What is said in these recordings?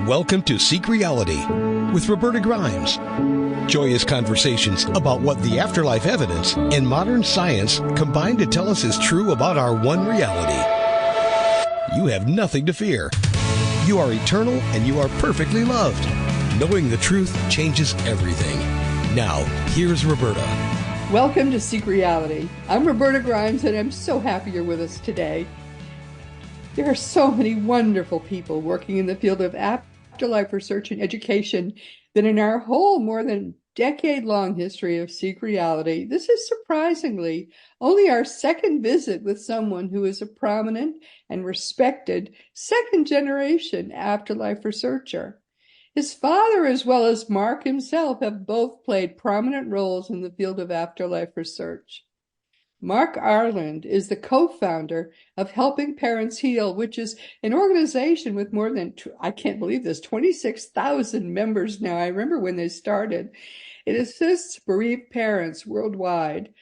Welcome to Seek Reality with Roberta Grimes. Joyous conversations about what the afterlife evidence and modern science combine to tell us is true about our one reality. You have nothing to fear. You are eternal and you are perfectly loved. Knowing the truth changes everything. Now, here's Roberta. Welcome to Seek Reality. I'm Roberta Grimes, and I'm so happy you're with us today. There are so many wonderful people working in the field of afterlife research and education that in our whole more than decade-long history of Seek Reality, this is surprisingly only our second visit with someone who is a prominent and respected second-generation afterlife researcher. His father, as well as Mark himself, have both played prominent roles in the field of afterlife research. Mark Ireland is the co-founder of Helping Parents Heal, which is an organization with more than, I can't believe this, 26,000 members now. I remember when they started. It assists bereaved parents worldwide.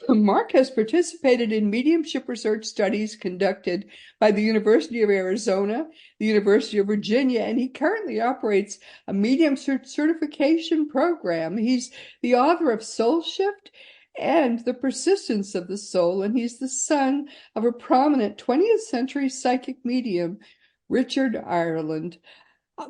Mark has participated in mediumship research studies conducted by the University of Arizona, the University of Virginia, and he currently operates a medium certification program. He's the author of Soul Shift and The Persistence of the Soul, and he's the son of a prominent 20th century psychic medium, Richard Ireland.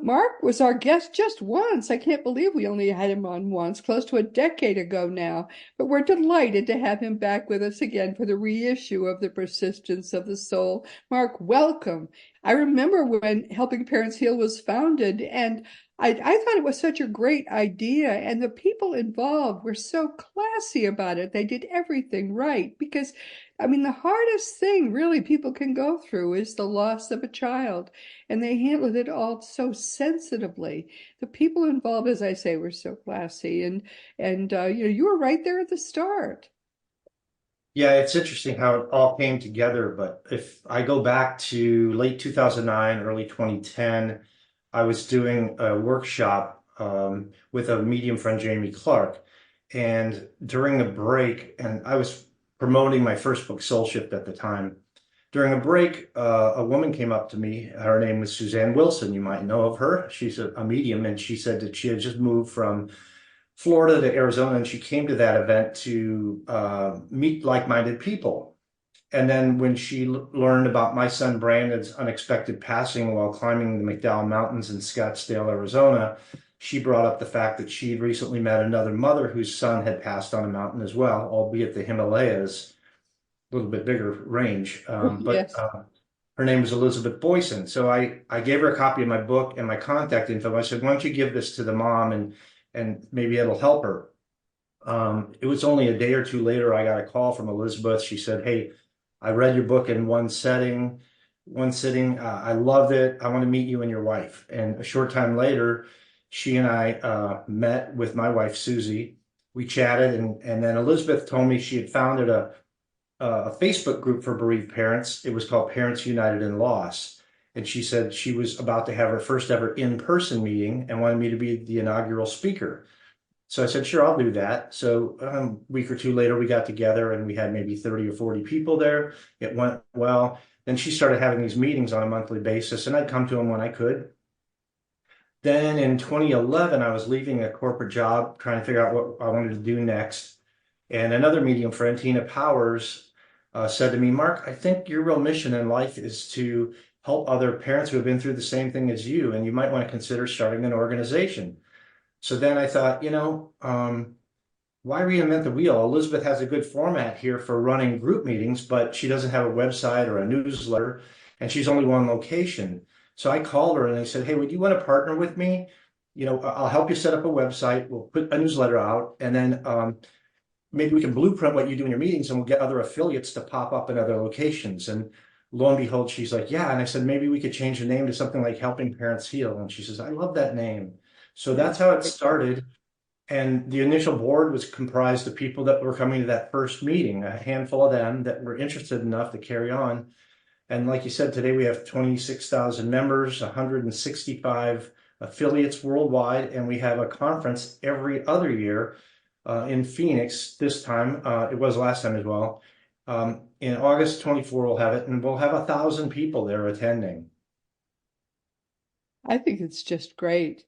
Mark was our guest just once. I can't believe we only had him on once, close to a decade ago now, but we're delighted to have him back with us again for the reissue of The Persistence of the Soul. Mark, welcome. I remember when Helping Parents Heal was founded, and I thought it was such a great idea, and the people involved were so classy about it. They did everything right because, the hardest thing really people can go through is the loss of a child, and they handled it all so sensitively. The people involved, as I say, were so classy, and you were right there at the start. Yeah, it's interesting how it all came together. But if I go back to late 2009, early 2010, I was doing a workshop with a medium friend, Jamie Clark. And during a break, and I was promoting my first book, Soul Shift, at the time. During a break, a woman came up to me. Her name was Suzanne Wilson. You might know of her. She's a medium, and she said that she had just moved from Florida to Arizona, and she came to that event to meet like-minded people. And then when she learned about my son Brandon's unexpected passing while climbing the McDowell Mountains in Scottsdale, Arizona, she brought up the fact that she'd recently met another mother whose son had passed on a mountain as well, albeit the Himalayas, a little bit bigger range. Yes. Her name was Elizabeth Boyson. So I gave her a copy of my book and my contact info. I said, why don't you give this to the mom and maybe it'll help her. It was only a day or two later, I got a call from Elizabeth. She said, hey, I read your book in one sitting. I loved it. I want to meet you and your wife. And a short time later, she and I met with my wife, Susie. We chatted, and then Elizabeth told me she had founded a Facebook group for bereaved parents. It was called Parents United in Loss. And she said she was about to have her first ever in-person meeting and wanted me to be the inaugural speaker. So I said, sure, I'll do that. So a week or two later, we got together and we had maybe 30 or 40 people there. It went well. Then she started having these meetings on a monthly basis, and I'd come to them when I could. Then in 2011, I was leaving a corporate job, trying to figure out what I wanted to do next. And another medium friend, Tina Powers, said to me, Mark, I think your real mission in life is to help other parents who have been through the same thing as you, and you might want to consider starting an organization. So then I thought, why reinvent the wheel? Elizabeth has a good format here for running group meetings, but she doesn't have a website or a newsletter, and she's only one location. So I called her and I said, hey, would you want to partner with me? I'll help you set up a website. We'll put a newsletter out, and then maybe we can blueprint what you do in your meetings, and we'll get other affiliates to pop up in other locations. And lo and behold, she's like, yeah. And I said, maybe we could change the name to something like Helping Parents Heal. And she says, I love that name. So that's how it started. And the initial board was comprised of people that were coming to that first meeting, a handful of them that were interested enough to carry on. And like you said, today we have 26,000 members, 165 affiliates worldwide, and we have a conference every other year in Phoenix. This time, it was last time as well. In August 24, we'll have it, and we'll have 1,000 people there attending. I think it's just great.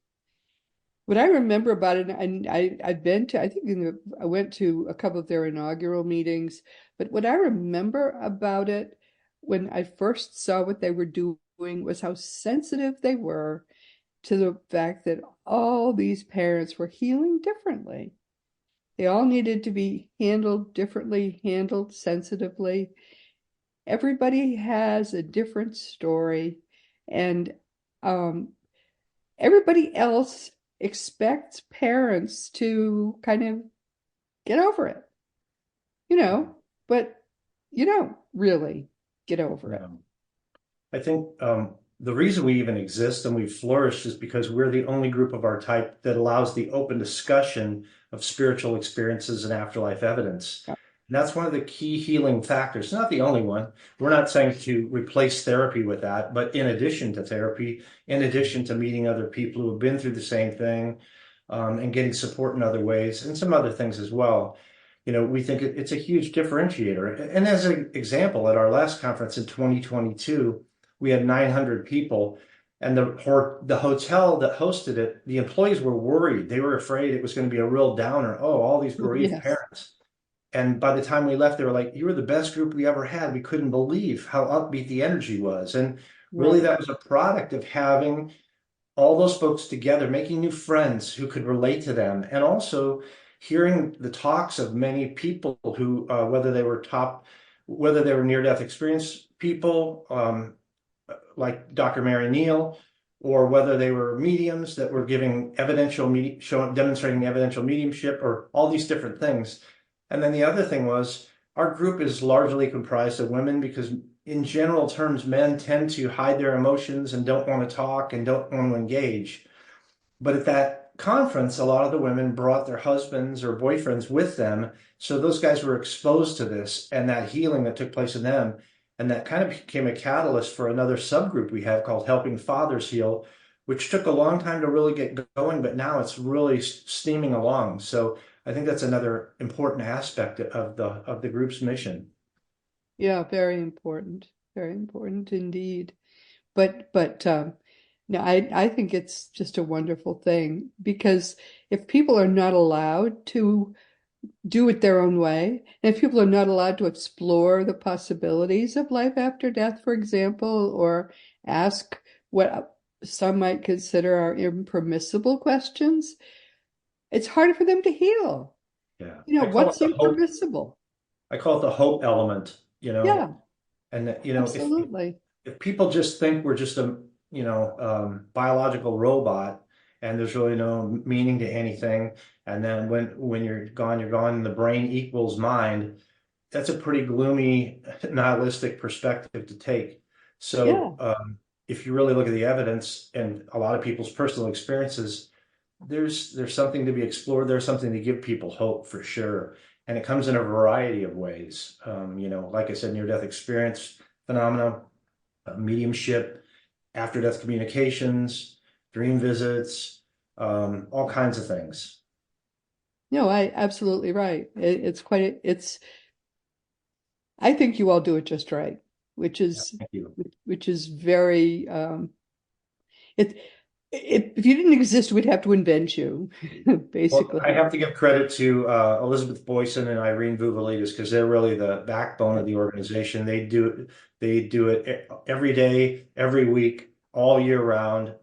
What I remember about it, and I've been to, I think I went to a couple of their inaugural meetings, but what I remember about it when I first saw what they were doing was how sensitive they were to the fact that all these parents were healing differently. They all needed to be handled differently, handled sensitively. Everybody has a different story, and um, everybody else expects parents to kind of get over it, you know, but you don't really get over it. Yeah. I think the reason we even exist and we've flourished is because we're the only group of our type that allows the open discussion of spiritual experiences and afterlife evidence. And that's one of the key healing factors. Not the only one. We're not saying to replace therapy with that, but in addition to therapy, in addition to meeting other people who have been through the same thing, and getting support in other ways and some other things as well. We think it's a huge differentiator. And as an example, at our last conference in 2022, we had 900 people, and the hotel that hosted it, the employees were worried. They were afraid it was going to be a real downer. Oh, all these bereaved Yes. parents. And by the time we left, they were like, "You were the best group we ever had. We couldn't believe how upbeat the energy was." And really, Right. that was a product of having all those folks together, making new friends who could relate to them, and also hearing the talks of many people who, whether they were near-death experience people, like Dr. Mary Neal, or whether they were mediums that were giving demonstrating evidential mediumship, or all these different things. And then the other thing was, our group is largely comprised of women because in general terms, men tend to hide their emotions and don't want to talk and don't want to engage. But at that conference, a lot of the women brought their husbands or boyfriends with them. So those guys were exposed to this and that healing that took place in them. And that kind of became a catalyst for another subgroup we have called Helping Fathers Heal, which took a long time to really get going, but now it's really steaming along. So I think that's another important aspect of the group's mission. Yeah, very important indeed. But no, I think it's just a wonderful thing because if people are not allowed to do it their own way, and if people are not allowed to explore the possibilities of life after death, for example, or ask what some might consider are impermissible questions, it's harder for them to heal. Yeah. What's impermissible? I call it the hope element, Yeah, and absolutely. if people just think we're just a biological robot and there's really no meaning to anything, and then when you're gone, and the brain equals mind, that's a pretty gloomy, nihilistic perspective to take. So Yeah. if you really look at the evidence and a lot of people's personal experiences, there's something to be explored. There's something to give people hope for sure. And it comes in a variety of ways. Like I said, near-death experience phenomena, mediumship, after-death communications, dream visits, all kinds of things. No, I absolutely right. I think you all do it just right, which Yeah, is thank you. which is very it, if you didn't exist, we'd have to invent you, Well, I basically. have to give credit to Elizabeth Boyson and Irene Vuvalides because they're really the backbone of the organization. They do it every day, every week, all year round.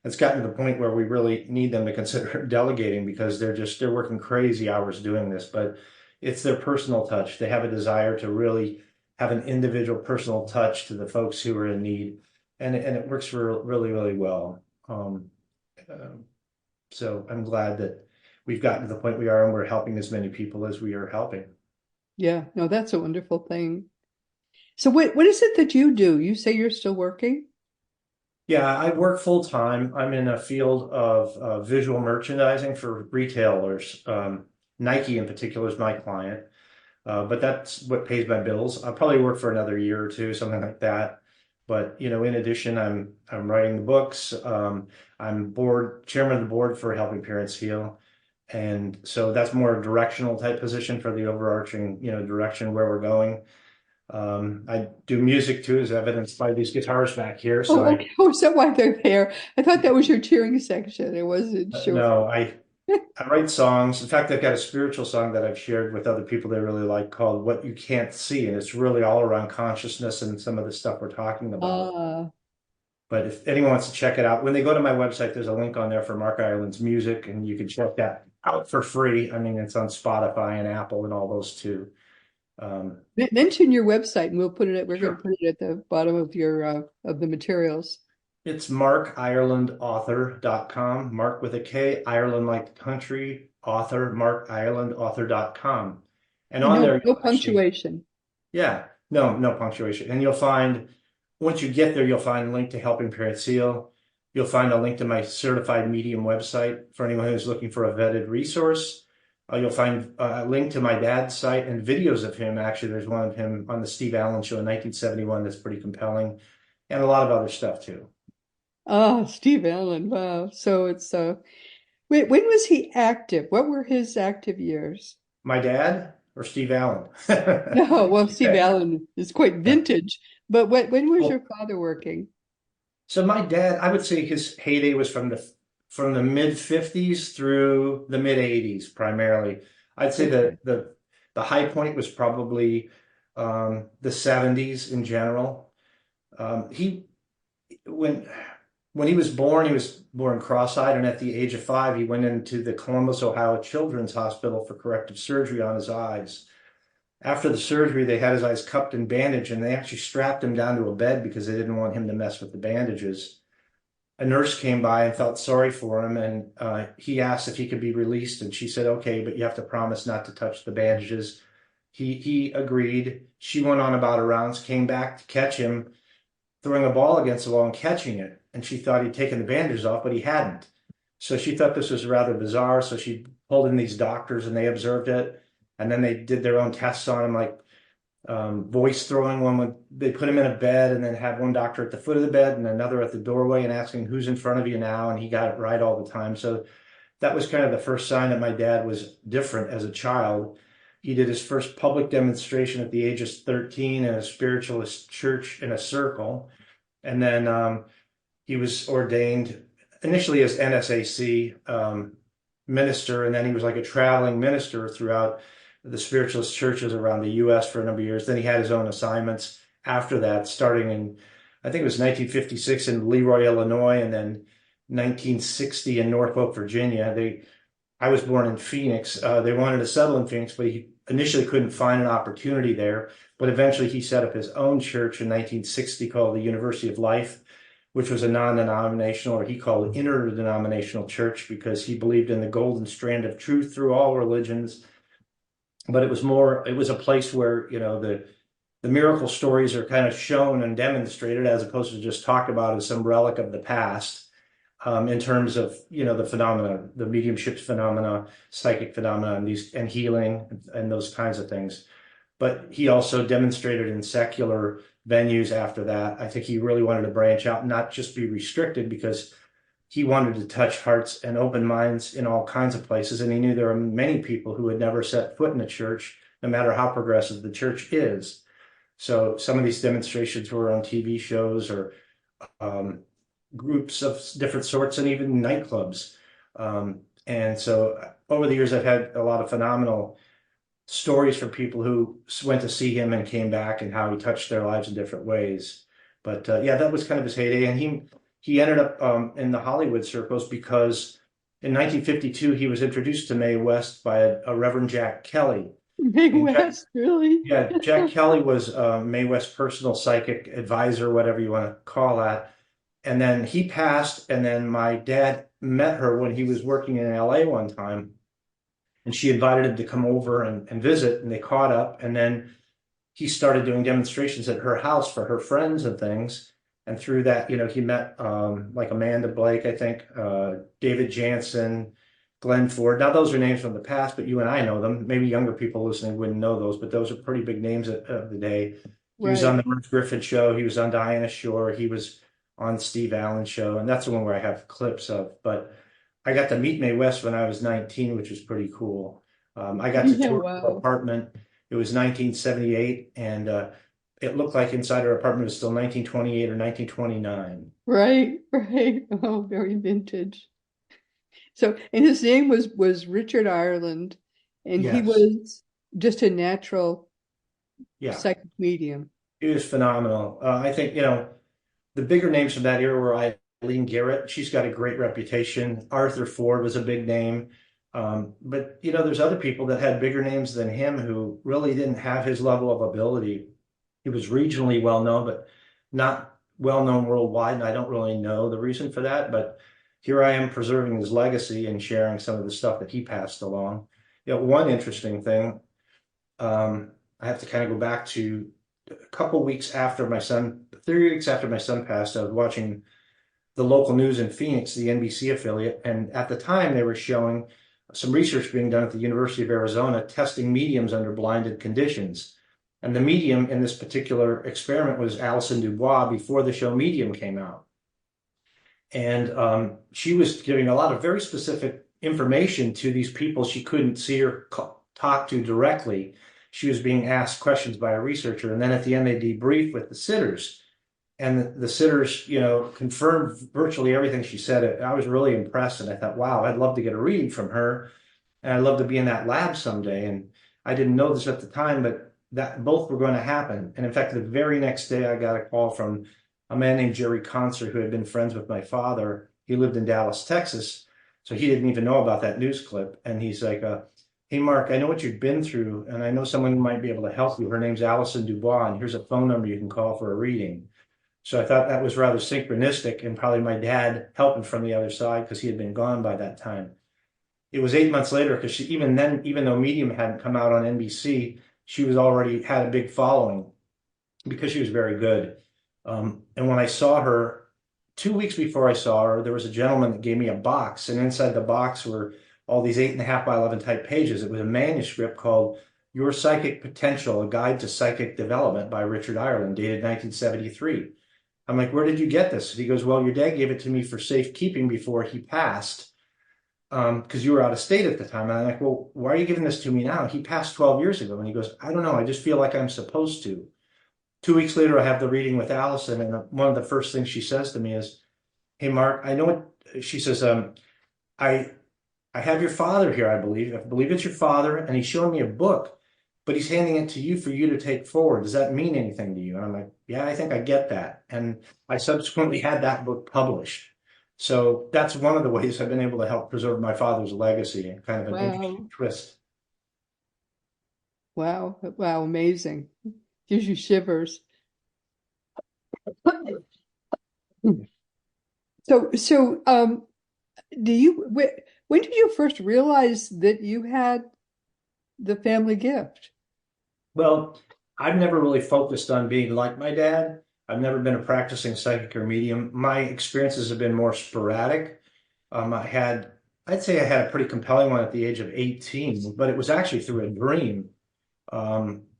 It's gotten to the point where we really need them to consider delegating because they're working crazy hours doing this. But it's their personal touch. They have a desire to really have an individual personal touch to the folks who are in need, and it works for really, really well. Uh, so I'm glad that we've gotten to the point we are and we're helping as many people as we are helping. Yeah, no, that's a wonderful thing. So what is it that you do? You say you're still working? Yeah, I work full time. I'm in a field of visual merchandising for retailers. Nike in particular is my client, but that's what pays my bills. I'll probably work for another year or two, something like that. But in addition, I'm writing the books. I'm chairman of the board for Helping Parents Heal. And so that's more a directional type position for the overarching, direction where we're going. I do music too, as evidenced by these guitars back here. So Oh, okay. Oh, is that why they're there? I thought that was your cheering section. I wasn't sure. no, I write songs. In fact, I've got a spiritual song that I've shared with other people they really like called What You Can't See. And it's really all around consciousness and some of the stuff we're talking about. Uh, But if anyone wants to check it out, when they go to my website, there's a link on there for Mark Ireland's music, and you can check that out for free. I mean, it's on Spotify and Apple and all those too. mention your website and we'll put it we're going to Sure. put it at the bottom of your of the materials. It's markirelandauthor.com. Mark with a K, Ireland like the country, author, markirelandauthor.com. And And on no, there, no you'll actually, punctuation. yeah, no punctuation. And you'll find, once you get there, you'll find a link to Helping Parents Heal. You'll find a link to my certified medium website for anyone who's looking for a vetted resource. You'll find a link to my dad's site and videos of him. Actually, there's one of him on the Steve Allen Show in 1971 that's pretty compelling, and a lot of other stuff too. Oh, Steve Allen. Wow. So it's wait, when was he active? What were his active years? My dad or Steve Allen? No, well, Steve Okay. Allen is quite vintage, but when was your Well, father working? so my dad, I would say his heyday was from the mid 50s through the mid 80s primarily. I'd say Okay. the high point was probably the 70s in general. He when when he was born cross-eyed, and at the age of 5, he went into the Columbus, Ohio Children's Hospital for corrective surgery on his eyes. After the surgery, they had his eyes cupped and bandaged, and they actually strapped him down to a bed because they didn't want him to mess with the bandages. A nurse came by and felt sorry for him, and he asked if he could be released, and she said, "Okay, but you have to promise not to touch the bandages." He agreed. She went on about her rounds, came back to catch him throwing a ball against the wall and catching it, and she thought he'd taken the bandages off, but he hadn't. So she thought this was rather bizarre. So she pulled in these doctors, and they observed it, and then they did their own tests on him, like voice throwing one. They put him in a bed and then had one doctor at the foot of the bed and another at the doorway and asking who's in front of you now, and he got it right all the time. So that was kind of the first sign that my dad was different as a child. He did his first public demonstration at the age of 13 in a spiritualist church in a circle, and then he was ordained initially as NSAC minister, and then he was like a traveling minister throughout the spiritualist churches around the U.S. for a number of years. Then he had his own assignments after that, starting in, I think it was 1956 in Leroy, Illinois, and then 1960 in Norfolk, Virginia. I was born in Phoenix. They wanted to settle in Phoenix, but he initially couldn't find an opportunity there. But eventually he set up his own church in 1960 called the University of Life, which was a non-denominational, or he called it interdenominational church, because he believed in the golden strand of truth through all religions. But it was a place where, the miracle stories are kind of shown and demonstrated as opposed to just talked about as some relic of the past, in terms of, the phenomena, the mediumship phenomena, psychic phenomena, and healing and those kinds of things. But he also demonstrated in secular venues after that. I think he really wanted to branch out, not just be restricted, because he wanted to touch hearts and open minds in all kinds of places. And he knew there were many people who had never set foot in a church, no matter how progressive the church is. So some of these demonstrations were on TV shows or groups of different sorts, and even nightclubs. And so over the years, I've had a lot of phenomenal stories from people who went to see him and came back, and how he touched their lives in different ways. But yeah, that was kind of his heyday, and he ended up in the Hollywood circles because in 1952 he was introduced to Mae West by a Reverend Jack Kelly. Big And West, really? Jack Kelly was Mae West's personal psychic advisor, whatever you want to call that. And then he passed, and then my dad met her when he was working in LA one time, and she invited him to come over and visit, and they caught up, and then he started doing demonstrations at her house for her friends and things. And through that, he met like Amanda Blake, I think, David Jansen, Glenn Ford. Now, those are names from the past, but you and I know them. Maybe younger people listening wouldn't know those, but those are pretty big names of the day. He was on Right. the Merv Griffin show. He was on Diana Shore. He was on Steve Allen show. And that's the one where I have clips of. But I got to meet Mae West when I was 19, which was pretty cool. I got to Yeah, tour her wow. apartment. It was 1978, and it looked like inside her apartment was still 1928 or 1929. Right, right. Oh, very vintage. So, and his name was Richard Ireland, and he Yes. was just a natural Yeah. psychic medium. It was phenomenal. I think, the bigger names from that era were Eileen Garrett. She's got a great reputation. Arthur Ford was a big name. But, there's other people that had bigger names than him who really didn't have his level of ability. He was regionally well known, but not well known worldwide. And I don't really know the reason for that. But here I am preserving his legacy and sharing some of the stuff that he passed along. One interesting thing, I have to kind of go back to a couple weeks after my son, 3 weeks after my son passed. I was watching the local news in Phoenix, the NBC affiliate, and at the time they were showing some research being done at the University of Arizona testing mediums under blinded conditions. And the medium in this particular experiment was Alison Dubois before the show Medium came out. And she was giving a lot of very specific information to these people she couldn't see or talk to directly. She was being asked questions by a researcher, and then at the end they debriefed with the sitters, and the sitters, confirmed virtually everything she said. I was really impressed, and I thought, wow, I'd love to get a reading from her, and I'd love to be in that lab someday. And I didn't know this at the time, but that both were going to happen. And in fact, the very next day, I got a call from a man named Jerry Concert, who had been friends with my father. He lived in Dallas, Texas, so he didn't even know about that news clip. And he's like, hey, Mark, I know what you've been through, and I know someone who might be able to help you. Her name's Alison Dubois, and here's a phone number you can call for a reading. So I thought that was rather synchronistic, and probably my dad helping from the other side because he had been gone by that time. It was 8 months later, because she, even then, even though Medium hadn't come out on NBC, she was already had a big following because she was very good. And when I saw her, 2 weeks before I saw her, there was a gentleman that gave me a box, and inside the box were all these 8.5 by 11 type pages. It was a manuscript called Your Psychic Potential, A Guide to Psychic Development by Richard Ireland, dated 1973. I'm like, where did you get this? And he goes, well, your dad gave it to me for safekeeping before he passed, because you were out of state at the time. And I'm like, well, why are you giving this to me now? He passed 12 years ago. And he goes, I don't know. I just feel like I'm supposed to. 2 weeks later, I have the reading with Allison. And one of the first things she says to me is, hey, Mark, I know what she says. I have your father here, I believe. I believe it's your father, and he's showing me a book, but he's handing it to you for you to take forward. Does that mean anything to you? And I'm like, yeah, I think I get that. And I subsequently had that book published. So that's one of the ways I've been able to help preserve my father's legacy, and kind of an interesting Wow. twist. Wow. Wow. Amazing. Gives you shivers. So, when did you first realize that you had the family gift? Well, I've never really focused on being like my dad. I've never been a practicing psychic or medium. My experiences have been more sporadic. I'd say I had a pretty compelling one at the age of 18, but it was actually through a dream.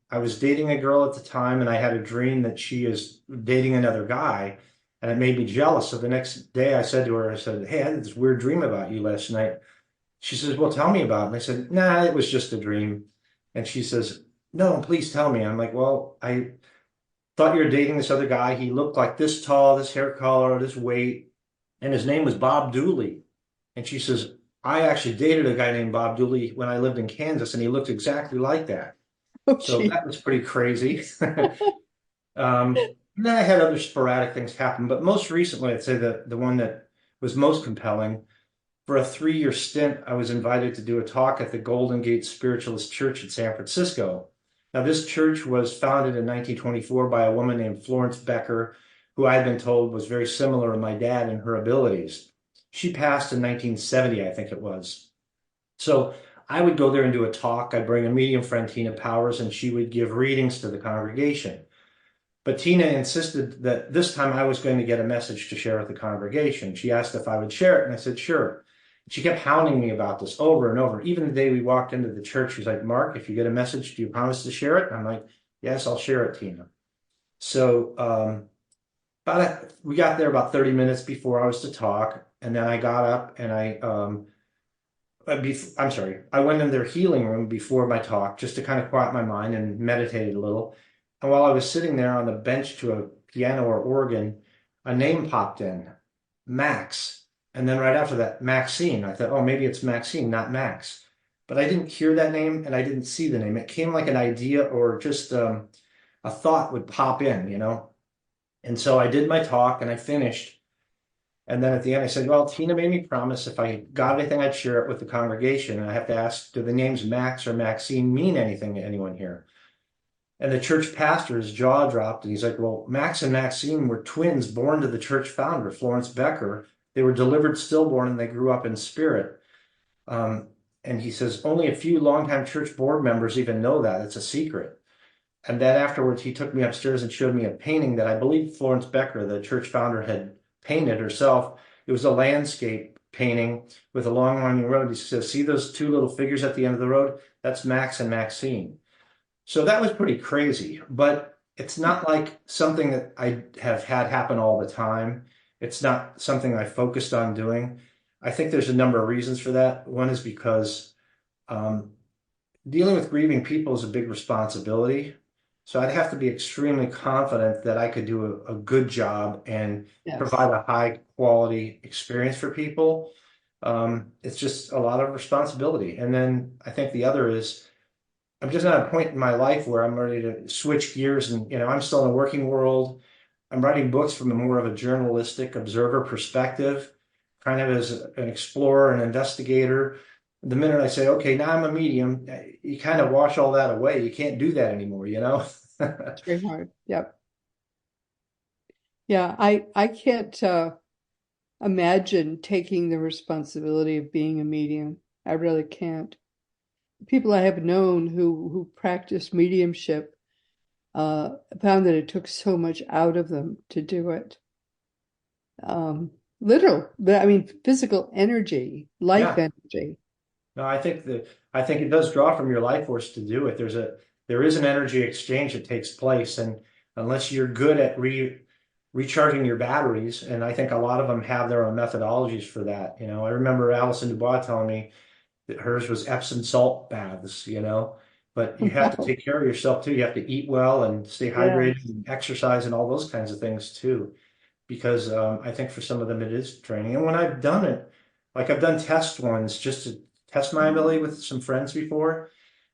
I was dating a girl at the time, and I had a dream that she is dating another guy, and it made me jealous. So the next day I said to her, I said, hey, I had this weird dream about you last night. She says, well, tell me about it. And I said, nah, it was just a dream. And she says, no, please tell me. I'm like, well, I thought you were dating this other guy. He looked like this tall, this hair color, this weight, and his name was Bob Dooley. And she says, I actually dated a guy named Bob Dooley when I lived in Kansas, and he looked exactly like that. Oh, So gee. that was pretty crazy. Then I had other sporadic things happen, but most recently, I'd say the one that was most compelling. For a 3-year stint, I was invited to do a talk at the Golden Gate Spiritualist Church in San Francisco. Now, this church was founded in 1924 by a woman named Florence Becker, who I had been told was very similar to my dad in her abilities. She passed in 1970, I think it was. So I would go there and do a talk. I'd bring a medium friend, Tina Powers, and she would give readings to the congregation. But Tina insisted that this time I was going to get a message to share with the congregation. She asked if I would share it, and I said, sure. She kept hounding me about this over and over. Even the day we walked into the church, she's like, Mark, if you get a message, do you promise to share it? And I'm like, yes, I'll share it, Tina. So we got there about 30 minutes before I was to talk. And then I got up and I'm sorry, I went in their healing room before my talk just to kind of quiet my mind and meditate a little. And while I was sitting there on the bench to a piano or organ, a name popped in, Max. And then right after that, Maxine. I thought, oh, maybe it's Maxine, not Max. But I didn't hear that name and I didn't see the name. It came like an idea or just a thought would pop in, you know? And so I did my talk and I finished. And then at the end, I said, well, Tina made me promise if I got anything, I'd share it with the congregation. And I have to ask, do the names Max or Maxine mean anything to anyone here? And the church pastor, his jaw dropped, and he's like, well, Max and Maxine were twins born to the church founder, Florence Becker. They were delivered stillborn and they grew up in spirit. Um, and he says, only a few longtime church board members even know that. It's a secret. And then afterwards, he took me upstairs and showed me a painting that I believe Florence Becker, the church founder, had painted herself. It was a landscape painting with a long winding road. He says, see those two little figures at the end of the road? That's Max and Maxine. So that was pretty crazy, but it's not like something that I have had happen all the time. It's not something I focused on doing. I think there's a number of reasons for that. One is because um, dealing with grieving people is a big responsibility. So I'd have to be extremely confident that I could do a good job and Yes. provide a high quality experience for people. It's just a lot of responsibility. And then I think the other is I'm just at a point in my life where I'm ready to switch gears and, you know, I'm still in the working world. I'm writing books from a more of a journalistic observer perspective, kind of as an explorer and investigator. The minute I say, okay, now I'm a medium, you kind of wash all that away. You can't do that anymore, you know? It's very hard. Yep. Yeah, I can't imagine taking the responsibility of being a medium. I really can't. People I have known who practice mediumship found that it took so much out of them to do it. Literal, but I mean physical energy, life Yeah. energy. No, I think it does draw from your life force to do it. There is an energy exchange that takes place, and unless you're good at recharging your batteries, and I think a lot of them have their own methodologies for that. You know, I remember Alison Dubois telling me that hers was Epsom salt baths, you know, but you have to Wow. take care of yourself too. You have to eat well and stay Yeah. hydrated and exercise and all those kinds of things too, because I think for some of them it is training. And when I've done it, like I've done test ones just to test my ability with some friends before,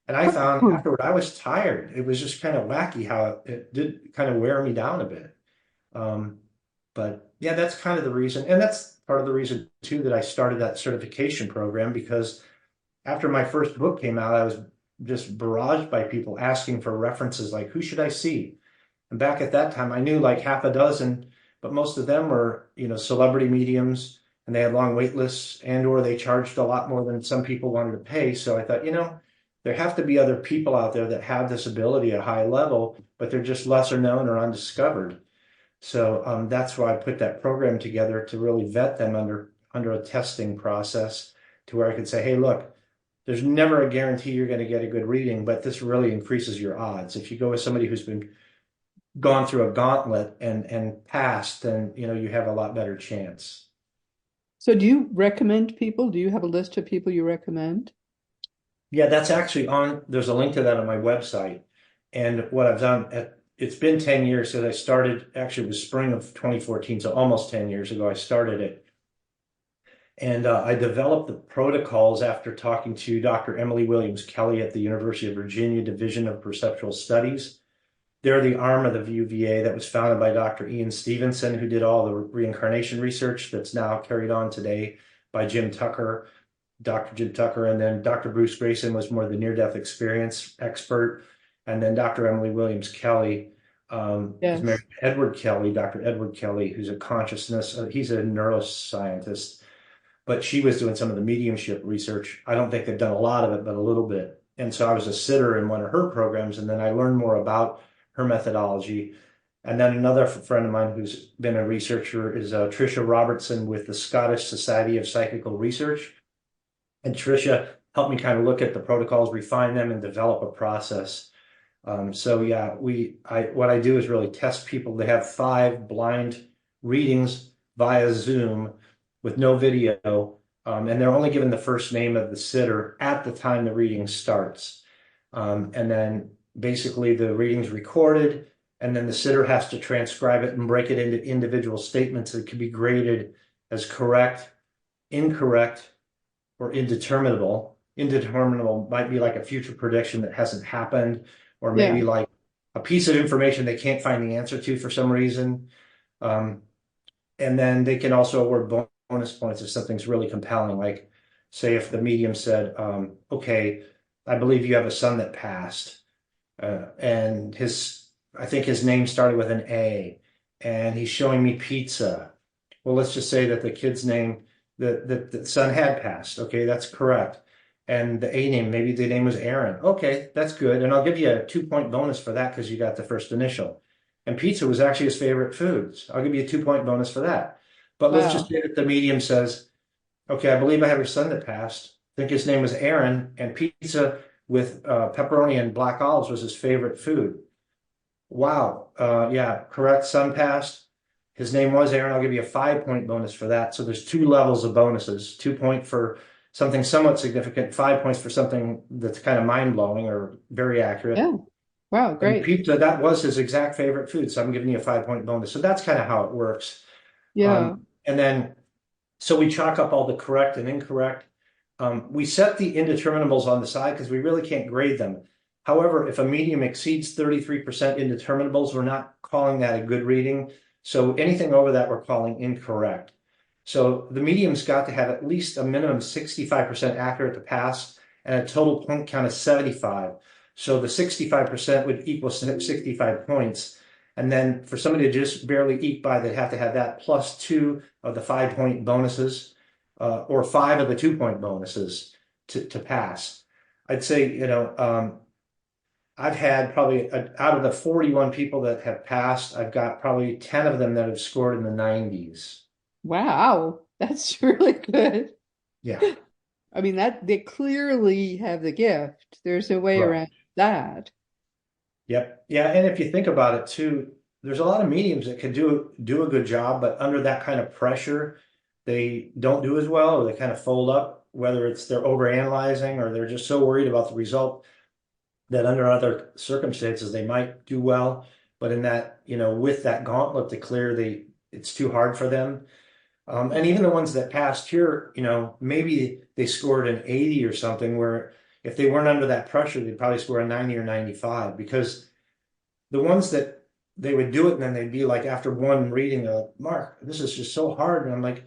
and I found afterward I was tired. It was just kind of wacky how it did kind of wear me down a bit. Um, but yeah, that's kind of the reason. And that's part of the reason too that I started that certification program because after my first book came out, I was just barraged by people asking for references like, who should I see? And back at that time, I knew like half a dozen, but most of them were, you know, celebrity mediums and they had long wait lists and or they charged a lot more than some people wanted to pay. So I thought, you know, there have to be other people out there that have this ability at a high level, but they're just lesser known or undiscovered. So that's why I put that program together to really vet them under a testing process to where I could say, hey, look, there's never a guarantee you're going to get a good reading, but this really increases your odds. If you go with somebody who's been gone through a gauntlet and passed, then you know you have a lot better chance. So do you recommend people? Do you have a list of people you recommend? Yeah, that's actually on. There's a link to that on my website. And what I've done, it's been 10 years since I started. Actually, it was spring of 2014, so almost 10 years ago I started it. And I developed the protocols after talking to Dr. Emily Williams Kelly at the University of Virginia Division of Perceptual Studies. They're the arm of the UVA that was founded by Dr. Ian Stevenson, who did all the reincarnation research that's now carried on today by Jim Tucker, Dr. Jim Tucker, and then Dr. Bruce Grayson was more the near-death experience expert, and then Dr. Emily Williams Kelly is married Yes. to Edward Kelly, Dr. Edward Kelly, who's a consciousness, he's a neuroscientist, but she was doing some of the mediumship research. I don't think they've done a lot of it, but a little bit. And so I was a sitter in one of her programs, and then I learned more about her methodology. And then another friend of mine who's been a researcher is Tricia Robertson with the Scottish Society of Psychical Research. And Tricia helped me kind of look at the protocols, refine them, and develop a process. So yeah, what I do is really test people. They have 5 blind readings via Zoom with no video, and they're only given the first name of the sitter at the time the reading starts. And then basically the reading's recorded, and then the sitter has to transcribe it and break it into individual statements that can be graded as correct, incorrect, or indeterminable. Indeterminable might be like a future prediction that hasn't happened, or maybe Yeah. like a piece of information they can't find the answer to for some reason. And then they can also award bonus points if something's really compelling. Like, say, if the medium said, okay, I believe you have a son that passed, and I think his name started with an A, and he's showing me pizza. Well, let's just say that the kid's name, the son had passed. Okay, that's correct. And the A name, maybe the name was Aaron. Okay, that's good. And I'll give you a 2-point bonus for that because you got the first initial. And pizza was actually his favorite foods. I'll give you a 2-point bonus for that. But let's just Wow. say that the medium says, okay, I believe I have a son that passed. I think his name was Aaron, and pizza with pepperoni and black olives was his favorite food. Wow. Yeah, correct. Son passed. His name was Aaron. I'll give you a 5-point bonus for that. So there's 2 levels of bonuses, 2-point for something somewhat significant, 5 points for something that's kind of mind-blowing or very accurate. Yeah. Wow, And great. pizza, that was his exact favorite food. So I'm giving you a 5-point bonus. So that's kind of how it works. Yeah. And then, so we chalk up all the correct and incorrect. We set the indeterminables on the side because we really can't grade them. However, if a medium exceeds 33% indeterminables, we're not calling that a good reading. So anything over that, we're calling incorrect. So the medium's got to have at least a minimum 65% accurate to pass and a total point count of 75. So the 65% would equal 65 points. And then for somebody to just barely eke by, they'd have to have that plus 2 of the 5-point bonuses, or 5 of the 2-point bonuses to pass. I'd say, I've had probably out of the 41 people that have passed, I've got probably 10 of them that have scored in the 90s. Wow. That's really good. Yeah, I mean, that they clearly have the gift. There's no way right. around that. Yep. Yeah, and if you think about it too, there's a lot of mediums that can do a good job, but under that kind of pressure, they don't do as well, or they kind of fold up, whether it's they're overanalyzing or they're just so worried about the result that under other circumstances they might do well, but in that, with that gauntlet to clear, it's too hard for them. And even the ones that passed here, maybe they scored an 80 or something, where if they weren't under that pressure, they'd probably score a 90 or 95, because the ones that they would do it and then they'd be like, after one reading, Mark, this is just so hard. And I'm like,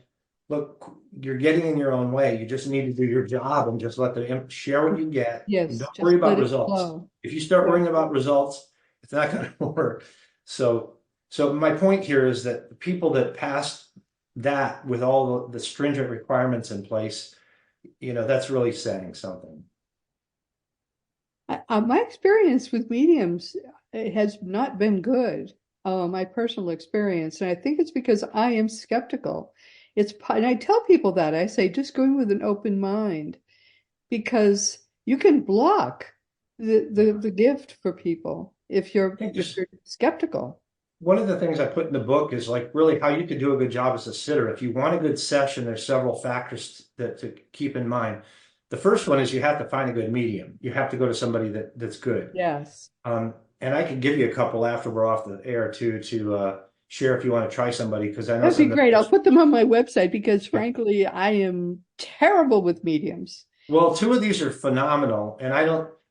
look, you're getting in your own way. You just need to do your job and just let them share what you get and Yes, don't just worry about let it results. flow. If you start Yeah. worrying about results, it's not going to work. So my point here is that the people that passed that with all the stringent requirements in place, that's really saying something. My experience with mediums has not been good. My personal experience, and I think it's because I am skeptical. And I tell people that I say just go in with an open mind, because you can block the gift for people if I think if there's you're skeptical. one of the things I put in the book is like really how you could do a good job as a sitter. If you want a good session, there's several factors that to keep in mind. The first one is you have to find a good medium. You have to go to somebody that's good. Yes. And I can give you a couple after we're off the air too, to share if you want to try somebody, because I know That'd be some of great. I'll the, put them on my website because yeah. frankly, I am terrible with mediums. Well, 2 of these are phenomenal, and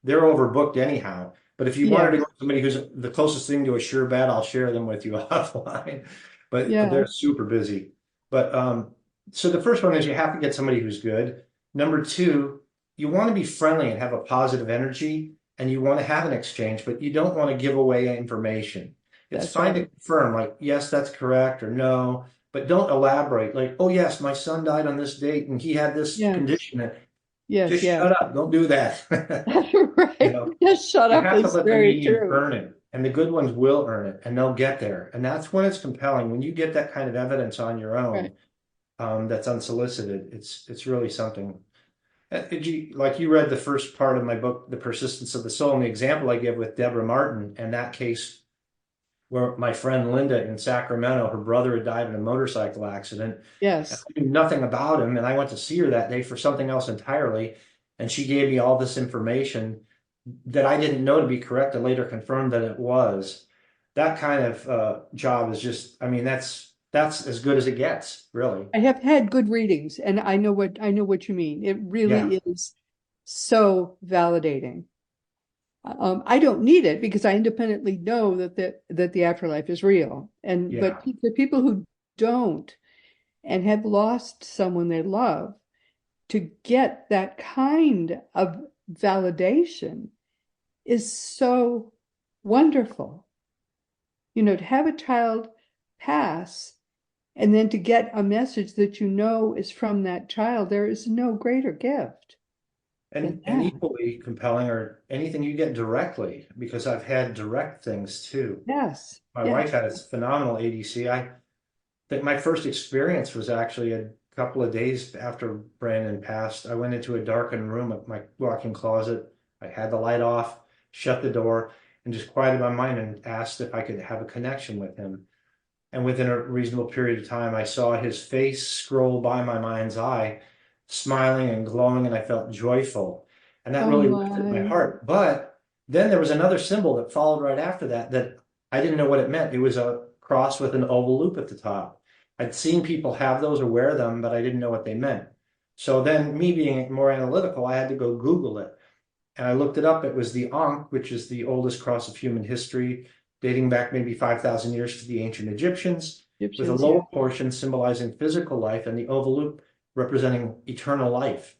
they're overbooked anyhow. But if you wanted to Yes. go to somebody who's the closest thing to a sure bet, I'll share them with you offline. But Yeah. they're super busy. But so the first one is you have to get somebody who's good. Number 2, you want to be friendly and have a positive energy, and you want to have an exchange, but you don't want to give away information. It's That's fine to right. confirm, like, yes, that's correct, or no, but don't elaborate. Like, oh, yes, my son died on this date and he had this Yes. condition. Yes. Just Yes. shut up. Don't do that. That's You right. know, Just shut you up have to is let the very medium true. earn it, and the good ones will earn it, and they'll get there. And that's when it's compelling. When you get that kind of evidence on your own, Right. that's unsolicited, it's really something. Like you read the first part of my book, The Persistence of the Soul, and the example I give with Deborah Martin, and that case where my friend Linda in Sacramento, her brother had died in a motorcycle accident. I Yes. knew nothing about him, and I went to see her that day for something else entirely, and she gave me all this information. that I didn't know to be correct and later confirmed that it was. That kind of job is just, I mean, that's as good as it gets, really. I have had good readings, and I know what you mean. It Yeah, really is so validating. I don't need it because I independently know that the afterlife is real. And yeah. but for people who don't and have lost someone they love, to get that kind of validation is so wonderful. To have a child pass and then to get a message that you know is from that child, there is no greater gift than And that. equally compelling or anything you get directly, because I've had direct things too. Yes, My yes. wife had a phenomenal ADC. I think my first experience was actually a couple of days after Brandon passed. I went into a darkened room at my walk-in closet. I had the light off, shut the door, and just quieted my mind and asked if I could have a connection with him. And within a reasonable period of time, I saw his face scroll by my mind's eye, smiling and glowing, and I felt joyful. And that Oh really lifted my my. heart. But then there was another symbol that followed right after that that I didn't know what it meant. It was a cross with an oval loop at the top. I'd seen people have those or wear them, but I didn't know what they meant. So then, me being more analytical, I had to go Google it. And I looked it up. It was the Ankh, which is the oldest cross of human history, dating back maybe 5,000 years to the ancient Egyptians, with a Egyptians, yeah. lower portion symbolizing physical life and the oval loop representing eternal life.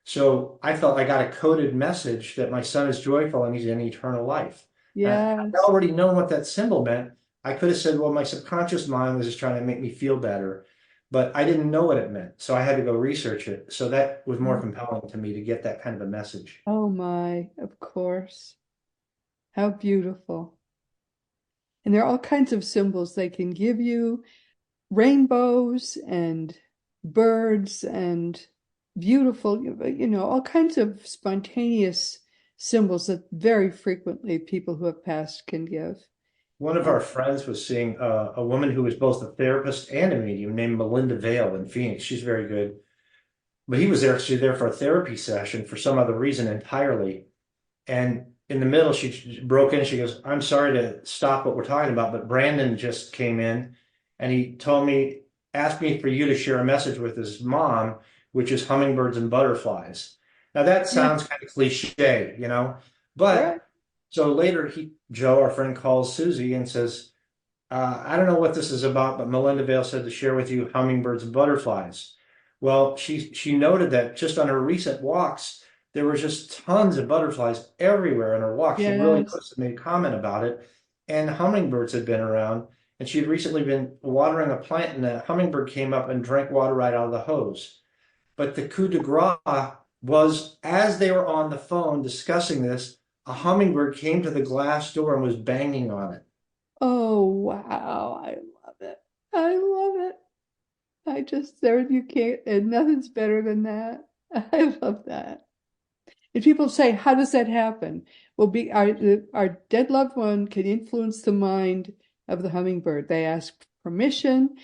So I felt I got a coded message that my son is joyful and he's in eternal life. And I Yes. already known what that symbol meant. I could have said, well, my subconscious mind was just trying to make me feel better, but I didn't know what it meant. So I had to go research it. So that was more compelling to me to get that kind of a message. Oh my, of course. How beautiful. And there are all kinds of symbols they can give you, rainbows and birds and beautiful, all kinds of spontaneous symbols that very frequently people who have passed can give. One of And our friends was seeing a woman who was both a therapist and a medium named Melinda Vale in Phoenix. She's very good. But he was there, actually there for a therapy session for some other reason entirely. And in the middle, she broke in. She goes, I'm sorry to stop what we're talking about, but Brandon just came in and he told me, asked me for you to share a message with his mom, which is hummingbirds and butterflies. Now that yeah, sounds kind of cliche, right. but so later Joe, our friend, calls Susie and says, I don't know what this is about, but Melinda Vale said to share with you hummingbirds and butterflies. Well, she noted that just on her recent walks, there were just tons of butterflies everywhere on her walk. She'd really Yes. noticed and made a comment about it, and hummingbirds had been around. And she'd recently been watering a plant, and a hummingbird came up and drank water right out of the hose. But the coup de grace was as they were on the phone discussing this, a hummingbird came to the glass door and was banging on it. Oh, wow. I love it. I love it. There you can't, and nothing's better than that. I love that. And people say, how does that happen? Well, our dead loved one can influence the mind of the hummingbird. They ask permission,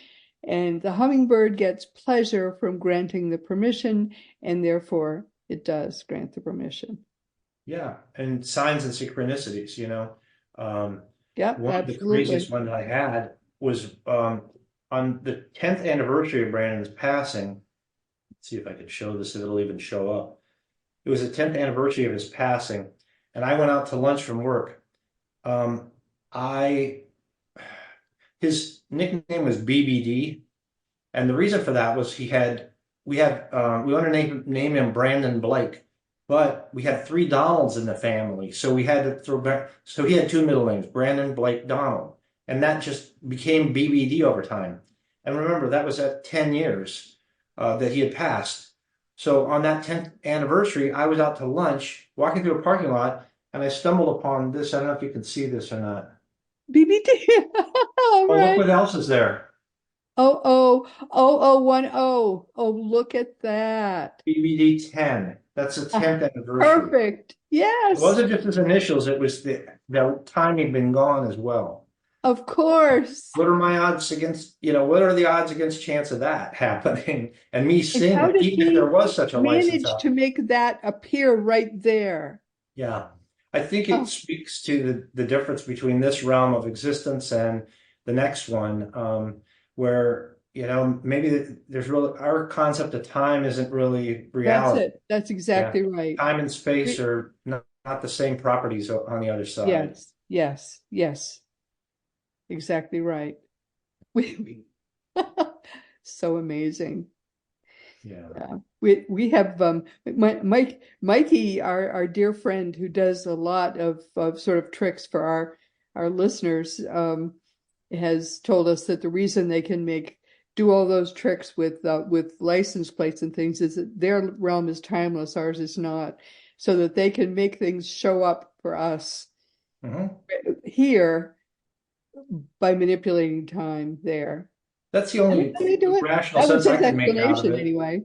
and the hummingbird gets pleasure from granting the permission, and therefore it does grant the permission. Yeah, and signs and synchronicities. Um, Yep, one of the craziest absolutely. ones I had was on the 10th anniversary of Brandon's passing. Let's see if I could show this, if it'll even show up. It was the 10th anniversary of his passing, and I went out to lunch from work. I His nickname was BBD, and the reason for that was we wanted to name him Brandon Blake, but we had three Donalds in the family, so we had to throw back. So he had two middle names, Brandon Blake Donald, and that just became BBD over time. And remember, that was at 10 years that he had passed. So on that 10th anniversary, I was out to lunch, walking through a parking lot, and I stumbled upon this. I don't know if you can see this or not. BBT. All Oh, look right. what else is there. Oh, oh, oh, oh, 10. Oh, look at that. BBD 10. That's the Ah, 10th anniversary. perfect. It Yes, wasn't just his initials, it was the time he'd been gone as well. of course. What are my odds against, what are the odds against chance of that happening and me And seeing how it, did even if there he was such a license manage out to there? make that appear right there? Yeah. I think it Oh, speaks to the difference between this realm of existence and the next one, where, maybe there's really our concept of time isn't really that's reality. it. That's Yeah. exactly right. Time and space We, are not the same properties on the other side. yes, yes, yes, exactly right. We, so amazing. Yeah. Yeah. We have Mikey, our dear friend who does a lot of sort of tricks for our listeners, has told us that the reason they can do all those tricks with license plates and things is that their realm is timeless, ours is not, so that they can make things show up for us Hmm. here by manipulating time there. That's the And only they do it. rational That was sense I his can make out of explanation it. anyway.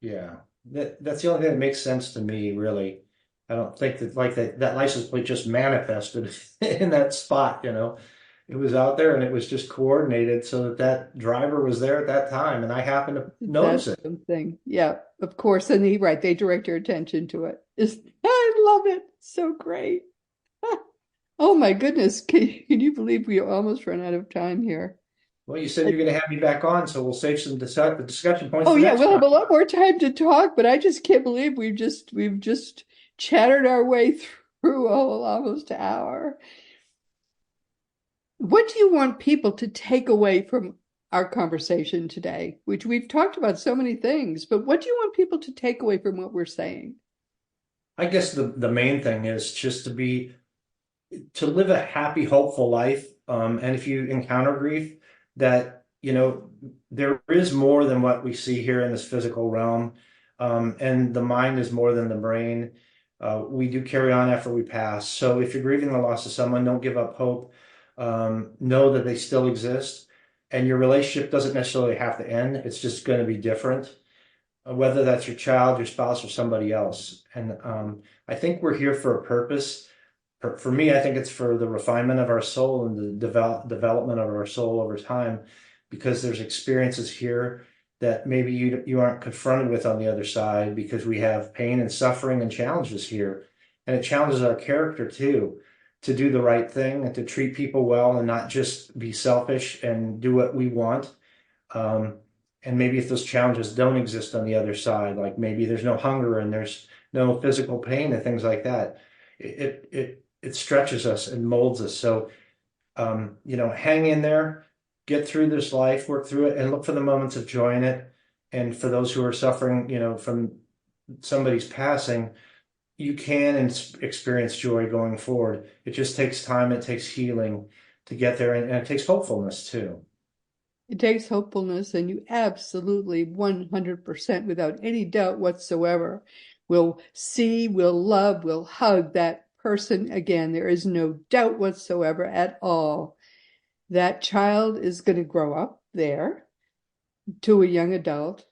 Yeah. That's the only thing that makes sense to me, really. I don't think that like that license plate just manifested in that spot, It was out there and it was just coordinated so that that driver was there at that time and I happened to notice That's it. something. Yeah, of course. And right, they direct your attention to it. I love it. So great. Oh my goodness. Can you believe we almost run out of time here? Well, you said you're going to have me back on, so we'll save some discussion points Oh for yeah, next we'll time. have a lot more time to talk, but I just can't believe we've just chattered our way through almost an hour. What do you want people to take away from our conversation today? Which we've talked about so many things, but what do you want people to take away from what we're saying? I guess the main thing is just to live a happy, hopeful life. And if you encounter grief, that, there is more than what we see here in this physical realm. And the mind is more than the brain. We do carry on after we pass. So if you're grieving the loss of someone, don't give up hope. Know that they still exist. And your relationship doesn't necessarily have to end. It's just going to be different, whether that's your child, your spouse, or somebody else. And I think we're here for a purpose. For me, I think it's for the refinement of our soul and the development of our soul over time, because there's experiences here that maybe you aren't confronted with on the other side, because we have pain and suffering and challenges here. And it challenges our character too, to do the right thing and to treat people well and not just be selfish and do what we want. Um, and maybe if those challenges don't exist on the other side, like maybe there's no hunger and there's no physical pain and things like that, it stretches us and molds us. So, hang in there, get through this life, work through it, and look for the moments of joy in it. And for those who are suffering, from somebody's passing, you can experience joy going forward. It just takes time, it takes healing to get there, and it takes hopefulness too. It takes hopefulness, and you absolutely 100%, without any doubt whatsoever, will see, will love, will hug that person again. There is no doubt whatsoever at all. That child is going to grow up there to a young adult,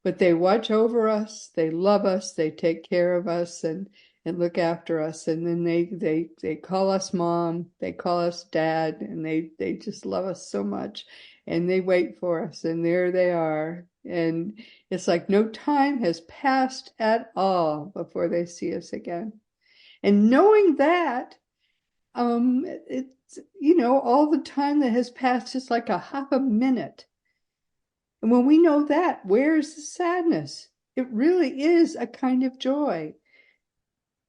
but they watch over us, they love us, they take care of us and look after us, and then they call us mom, they call us dad, and they just love us so much, and they wait for us, and there they are, and it's like no time has passed at all before they see us again. And knowing that, it's all the time that has passed is like a half a minute. And when we know that, where's the sadness? It really is a kind of joy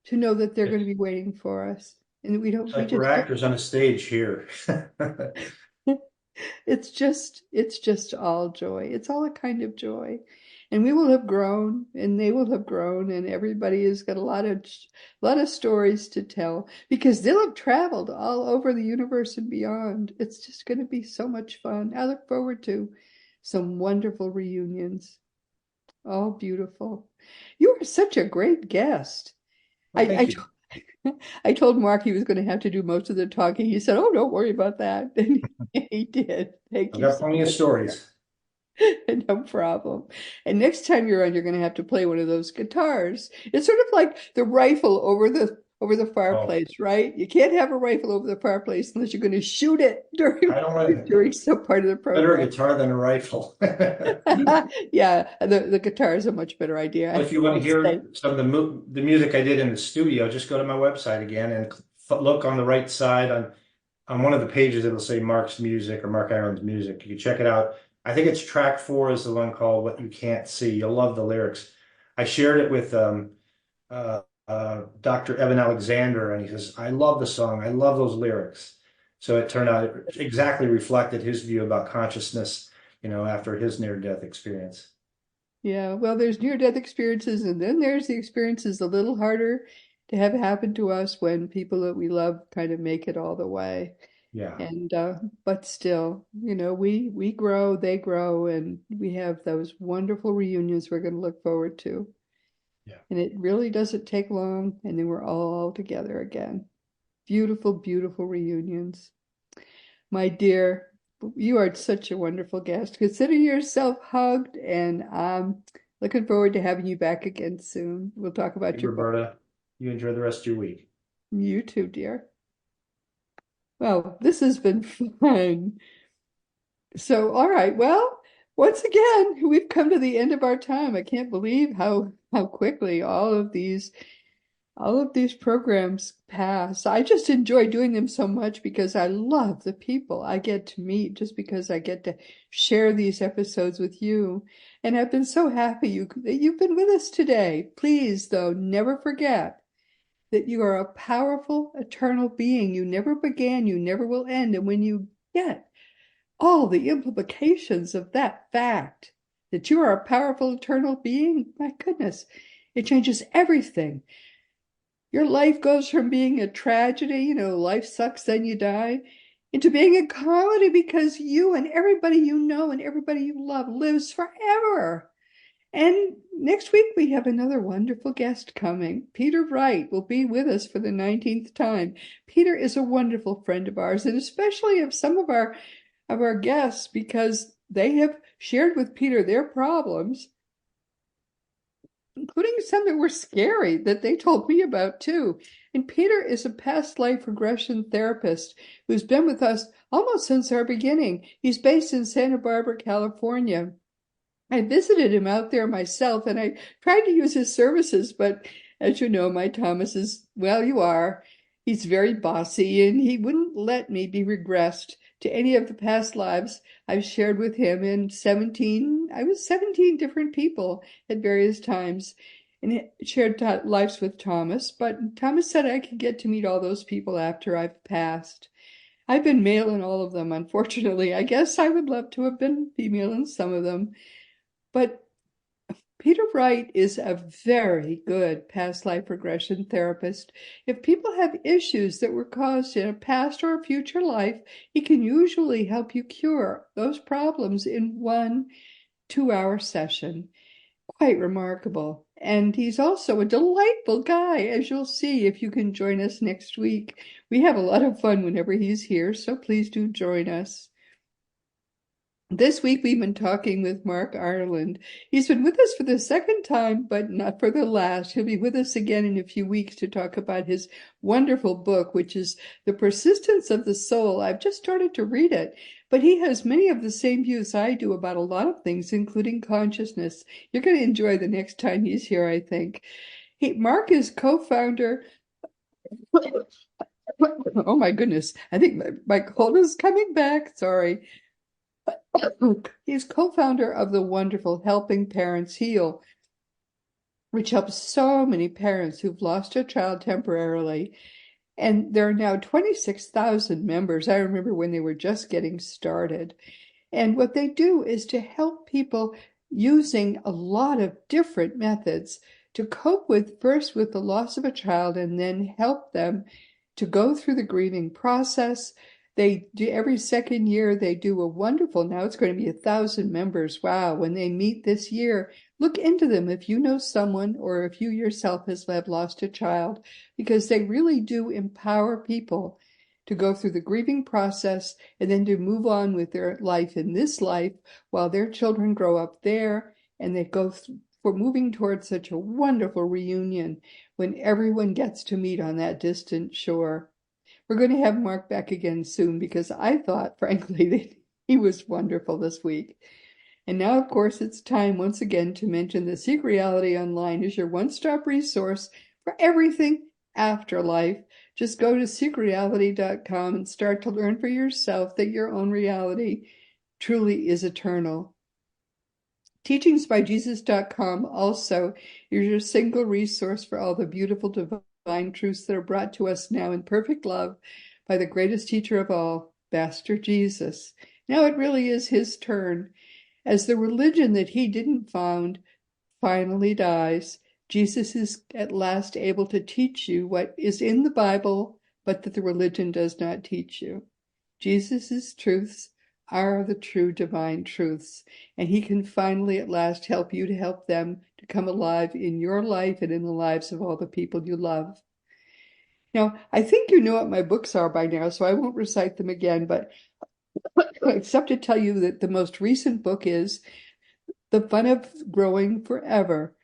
to know that they're going to It's be waiting for us. And it's we like we're just actors on a stage here. it's just all joy. It's all a kind of joy. And we will have grown and they will have grown and everybody has got a lot of stories to tell because they'll have traveled all over the universe and beyond. It's just going to be so much fun. I look forward to some wonderful reunions. All beautiful. You are such a great guest. Well, I, thank I, you. I told Mark he was going to have to do most of the talking. He said, "Oh, don't worry about that." And he did. Thank I've you got so plenty of much. stories. No problem. And next time you're on, you're going to have to play one of those guitars. It's sort of like the rifle over over the Oh, fireplace, right? You can't have a rifle over the fireplace unless you're going to shoot it I don't want during some part of the better a program. guitar than a rifle. Yeah, the guitar is a much better idea, If you want to I'd hear say. some of the music I did in the studio, just go to my website again and look on the right side on one of the pages. It'll say Mark's Music or Mark Ireland's Music. You can check it out. I think it's track 4 is the one called "What You Can't See." You'll love the lyrics. I shared it with Dr. Evan Alexander, and he says, "I love the song. I love those lyrics." So it turned out it exactly reflected his view about consciousness, after his near-death experience. Yeah, well, there's near-death experiences, and then there's the experiences a little harder to have happen to us when people that we love kind of make it all the way. Yeah. And but still, we grow, they grow, and we have those wonderful reunions we're going to look forward to. Yeah. And it really doesn't take long, and then we're all together again. Beautiful, beautiful reunions. My dear, you are such a wonderful guest. Consider yourself hugged, and I'm looking forward to having you back again soon. We'll talk Hey, about your book. Roberta, you enjoy the rest of your week. You too, dear. Well, this has been fun. So, all right. Well, once again, we've come to the end of our time. I can't believe how quickly all of these programs pass. I just enjoy doing them so much because I love the people I get to meet, just because I get to share these episodes with you. And I've been so happy that you've been with us today. Please, though, never forget that you are a powerful, eternal being. You never began, you never will end. And when you get all the implications of that fact, that you are a powerful, eternal being, my goodness, it changes everything. Your life goes from being a tragedy, life sucks, then you die, into being a comedy because you and everybody you know and everybody you love lives forever. And next week we have another wonderful guest coming. Peter Wright will be with us for the 19th time. Peter is a wonderful friend of ours, and especially of some of our guests, because they have shared with Peter their problems, including some that were scary that they told me about too. And Peter is a past life regression therapist who's been with us almost since our beginning. He's based in Santa Barbara, California. I visited him out there myself, and I tried to use his services, but as you know, my Thomas is, well, you are. He's very bossy, and he wouldn't let me be regressed to any of the past lives I've shared with him in 17 different people at various times, and shared lives with Thomas. But Thomas said I could get to meet all those people after I've passed. I've been male in all of them, unfortunately. I guess I would love to have been female in some of them. But Peter Wright is a very good past life regression therapist. If people have issues that were caused in a past or a future life, he can usually help you cure those problems in 1 2-hour session. Quite remarkable. And he's also a delightful guy, as you'll see if you can join us next week. We have a lot of fun whenever he's here, so please do join us. This week we've been talking with Mark Ireland. He's been with us for the second time, but not for the last. He'll be with us again in a few weeks to talk about his wonderful book, which is The Persistence of the Soul. I've just started to read it, but he has many of the same views I do about a lot of things, including consciousness. You're going to enjoy the next time he's here, I think. Mark is co-founder. Oh my goodness, I think my cold is coming back. Sorry. He's co-founder of the wonderful Helping Parents Heal, which helps so many parents who've lost a child temporarily. And there are now 26,000 members. I remember when they were just getting started. And what they do is to help people using a lot of different methods to cope with the loss of a child, and then help them to go through the grieving process. They do every second year, they do a wonderful, now it's going to be 1,000 members. Wow, when they meet this year, look into them if you know someone or if you yourself have lost a child, because they really do empower people to go through the grieving process and then to move on with their life in this life while their children grow up there, and they go for moving towards such a wonderful reunion when everyone gets to meet on that distant shore. We're going to have Mark back again soon because I thought, frankly, that he was wonderful this week. And now, of course, it's time once again to mention that Seek Reality Online is your one-stop resource for everything afterlife. Just go to seekreality.com and start to learn for yourself that your own reality truly is eternal. Teachingsbyjesus.com also is your single resource for all the beautiful divine truths that are brought to us now in perfect love by the greatest teacher of all, Master Jesus. Now it really is his turn. As the religion that he didn't found finally dies, Jesus is at last able to teach you what is in the Bible, but that the religion does not teach you. Jesus' truths are the true divine truths, and he can finally at last help you to help them to come alive in your life and in the lives of all the people you love. Now, I think you know what my books are by now, so I won't recite them again, but except to tell you that the most recent book is The Fun of Growing Forever.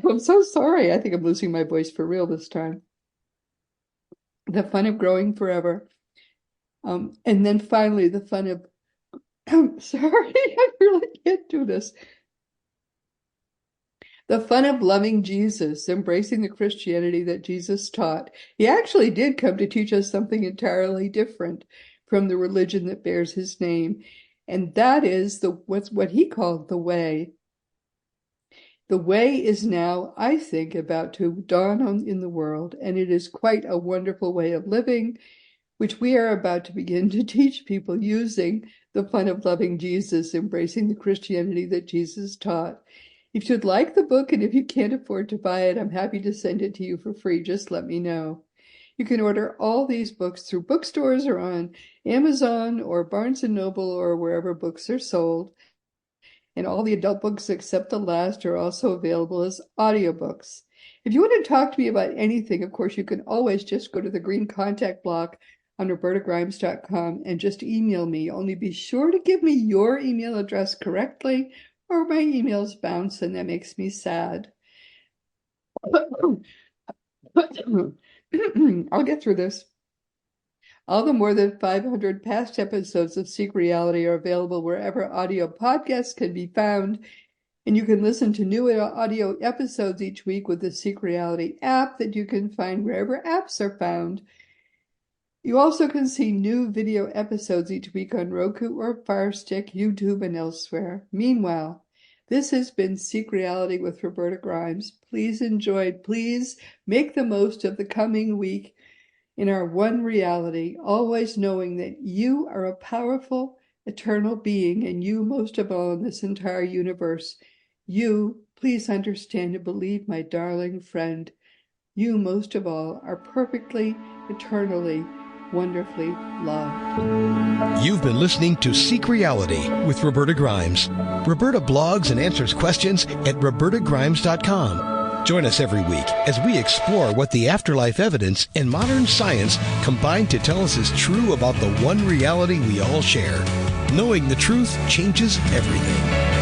I'm so sorry. I think I'm losing my voice for real this time. The Fun of Growing Forever. And then finally, The Fun of... I'm sorry, I really can't do this. The Fun of Loving Jesus, Embracing the Christianity that Jesus taught. He actually did come to teach us something entirely different from the religion that bears his name. And that is what he called the way. The way is now, I think, about to dawn in the world, and it is quite a wonderful way of living, which we are about to begin to teach people using the Fun of Loving Jesus, Embracing the Christianity that Jesus taught. If you'd like the book, and if you can't afford to buy it, I'm happy to send it to you for free. Just let me know. You can order all these books through bookstores or on Amazon or Barnes & Noble or wherever books are sold. And all the adult books except the last are also available as audiobooks. If you want to talk to me about anything, of course, you can always just go to the green contact block on robertagrimes.com and just email me. Only be sure to give me your email address correctly, or my emails bounce, and that makes me sad. I'll get through this. All the more than 500 past episodes of Seek Reality are available wherever audio podcasts can be found, and you can listen to new audio episodes each week with the Seek Reality app that you can find wherever apps are found. You also can see new video episodes each week on Roku or Fire Stick, YouTube, and elsewhere. Meanwhile, this has been Seek Reality with Roberta Grimes. Please enjoy. Please make the most of the coming week in our one reality, always knowing that you are a powerful, eternal being, and you most of all in this entire universe. You, please understand and believe, my darling friend, you most of all are perfectly, eternally, wonderfully loved. You've been listening to Seek Reality with Roberta Grimes. Roberta blogs and answers questions at robertagrimes.com. Join us every week as we explore what the afterlife evidence and modern science combine to tell us is true about the one reality we all share. Knowing the truth changes everything.